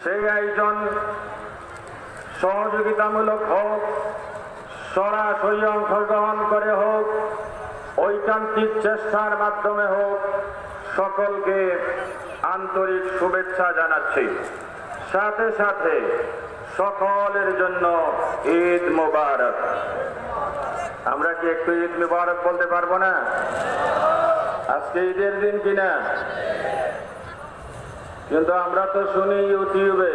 সেই আয়োজন সহযোগিতামূলক হোক, সরাসরি অংশগ্রহণ করে হোক, ঐকান্তিক চেষ্টার মাধ্যমে হোক, সকলকে আন্তরিক শুভেচ্ছা জানাচ্ছি। সাথে সাথে সকলের জন্য ঈদ মোবারক। আমরা কি একটু ঈদ মোবারক বলতে পারবো না? আজকে ঈদের দিন কিনা? কিন্তু আমরা তো শুনি ইউটিউবে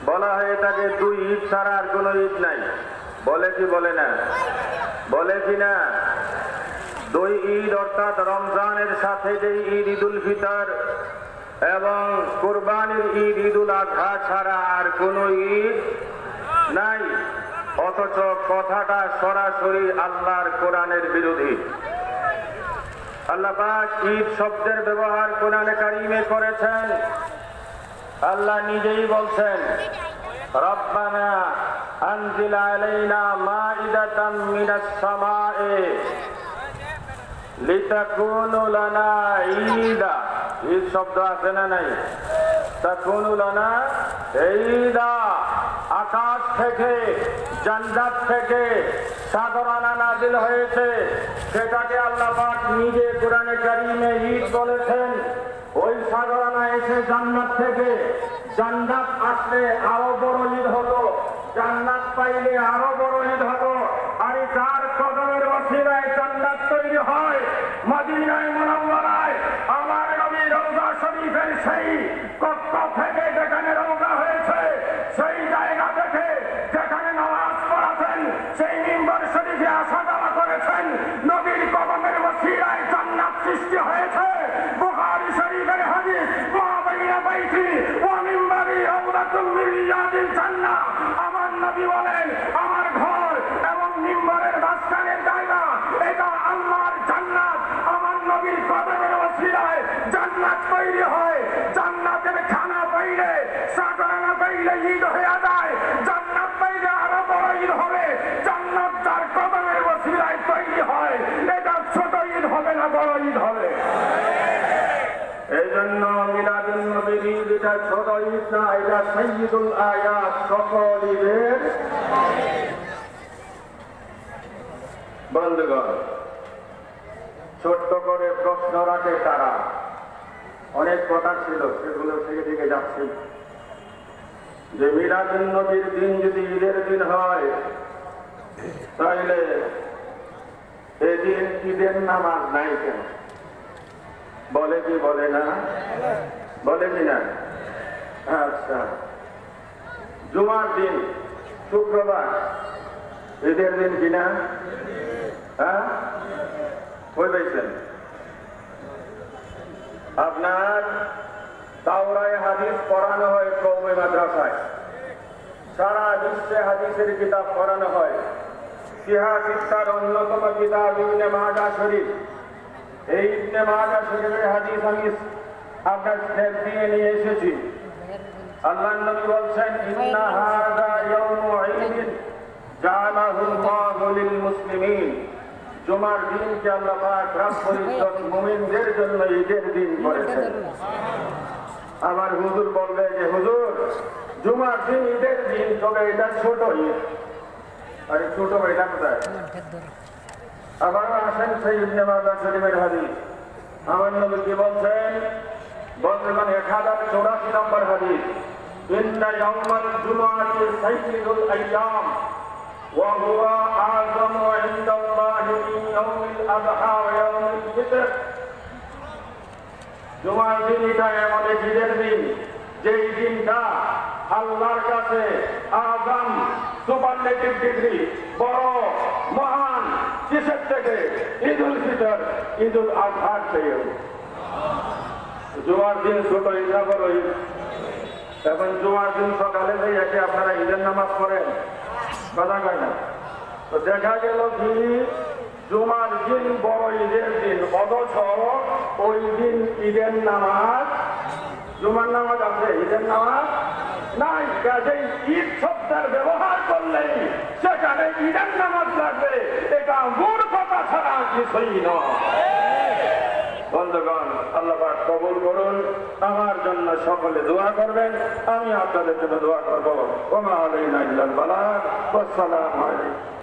বলা হয়ে থাকে দুই ঈদ ছাড়া আর কোনো ঈদ নাই। বলে কি বলে না? বলে কি না? দুই ঈদ অর্থাৎ রমজানের সাথে যে ঈদ ঈদুল ফিতর এবং কুরবানির ঈদ ঈদুল আযহা ছাড়া আর কোনো ঈদ নাই। অথচ কথাটা সরাসরি আল্লাহর কোরআনের বিরোধী। আল্লাহ পাক ঈদ শব্দের ব্যবহার কোরআনে কারিমে করেছেন। আল্লাহ নিজেই বলছেন, রব্বানা আনজিল আলাইনা মাইদাতাম মিনাস সামায়ে লিতাকুনু লানা ঈদা। ঈদ শব্দ আছে না নাই? তাকুনু লানা ঈদা। আকাশ থেকে, জান্নাত থেকে সাগরানা নাজিল হয়েছে, সেটাকে আল্লাহ পাক নিজে কোরআনে কারিমে ঈদ বলেছেন। ওই সাগরানা এসে জান্নাত থেকে, জান্নাত আসলে আরো বড় ঈদ হতো, জান্নাত পাইলে আরো বড় ঈদ হতো। আর যার কদমের ওসিলায় জান্নাত তৈরি হয়, মদিনায়ে মুনাওয়ারায় আমার নবী রওজা শরীফের সেই কক্ষ থেকে যেখানে রওজা হয়েছে, সেই জায়গা থেকে যেখানে নামাজ পড়াতেন, সেই মিম্বর শরীফে আসা যাওয়া করেছেন, নবীর কদমের ওসিলায় জান্নাত সৃষ্টি হয়েছে। বুখারী শরীফের হাদিস, মা বাইনা বাইতি ওয়া মিম্বরি রাওদাতুম মিন রিয়াদিল জান্নাহ। আমার নবী বলেন, আমার ঘর এবং মিম্বরের মাঝখানের জায়গা এটা আল্লাহর জান্নাত। আমার নবীর কদমের ওসিলায় জান্নাত তৈরি হয়। জান্নাতের খানা পাইলে, সাগরানা পাইলে ঈদ হয়ে যায়। জান্নাত পাইলে আরো বড় ঈদ হবে। জান্নাত যার কদমের ওসিলায় তৈরি হয়, এটা ছোট ঈদ হবে না, বড় ঈদ হবে। এই জন্য মিলাদুন নবীর ঈদ এটা ছোট ঈদ না, এটা সাইয়্যিদুল আয়াত, সকল ঈদের। বন্ধুগণ, ছোট্ট করে প্রশ্ন রাখে তারা। অনেক কথা ছিল, সেগুলো থেকে থেকে যাচ্ছি যে মিলাদুন নবীর দিন যদি ঈদের দিন হয়, তাইলে এদিন ঈদের নামাজ নাই কেন? বলে কি বলে না? বলে কি না? আচ্ছা, জুমার দিন, শুক্রবার ঈদের দিন কিনা? হ্যাঁ, কই পাইছেন? আপনার তাওরায়ে হাদিস পড়ানো হয় কওমে মাদ্রাসায়, সারা বিশ্বে হাদিসের কিতাব পড়ানো হয়। সিহাহ সিত্তার অন্যতম কিতাব ইবনে মাজাহ শরীফ। এই ইবনে মাজাহ শরীফের হাদিস আমি আপনার স্নেহ দিয়ে নিয়ে এসেছি। আল্লাহর নবী বলছেন, ইন্না হাযা ইয়াউমু ঈদিন জাআলাহু আল্লাহু লিল মুসলিমিন। জুমার দিনকে আল্লাহ পাক রাব্বুল ইজ্জত মুমিনদের জন্য ঈদের দিন করেছেন। আমার হুজুর বলবে যে হুজুর, জুমার দিন ঈদের দিন, তবে এটা ছোট ঈদ। আরে ছোট এটা কোথায়? আবার আসেন সেই ইবনে মাজাহ শরীফের হাদিস। আমার নবী কি বলছেন? বলছেন 1084 নম্বর হাদিস, ইন্না ইয়াউমাল জুমআতি সাইয়্যিদুল আইয়াম ওয়া হুয়া আযমু ইনদাল্লাহি মিন ইয়াউমিল আযহা ওয়া ইয়াউমিল ফিতর। জুমার দিন এটা এমন এক ঈদের দিন, যেই দিনটা আল্লাহর কাছে আযম, সুপারলেটিভ ডিগ্রি, বড়, মহান। কিসের থেকে? ঈদুল ফিতর, ঈদুল আযহার থেকে। জুমার দিন ছোট ঈদ না বড় ঈদ? এখন জুমার দিন সকালে যে একে আপনারা ঈদের নামাজ পড়েন, কথা কয় না? তো দেখা গেল কি জুমার দিন বড় ঈদের দিন, অথচ ওই দিন ঈদের নামাজ, জুমার নামাজ আছে, ঈদের নামাজ নাই। কাজেই ঈদ শব্দের ব্যবহার করলেই সেখানে ঈদের নামাজ লাগবে, এটা মূল কথা ছাড়া কিছুই নয়। বন্ধুগণ, আল্লাহ পাক কবুল করুন। আমার জন্য সকলে দোয়া করবেন, আমি আপনাদের জন্য দোয়া করবো। ওয়া মা আলাইনা ইল্লাল বালাগ। ওয়াসসালামু আলাইকুম।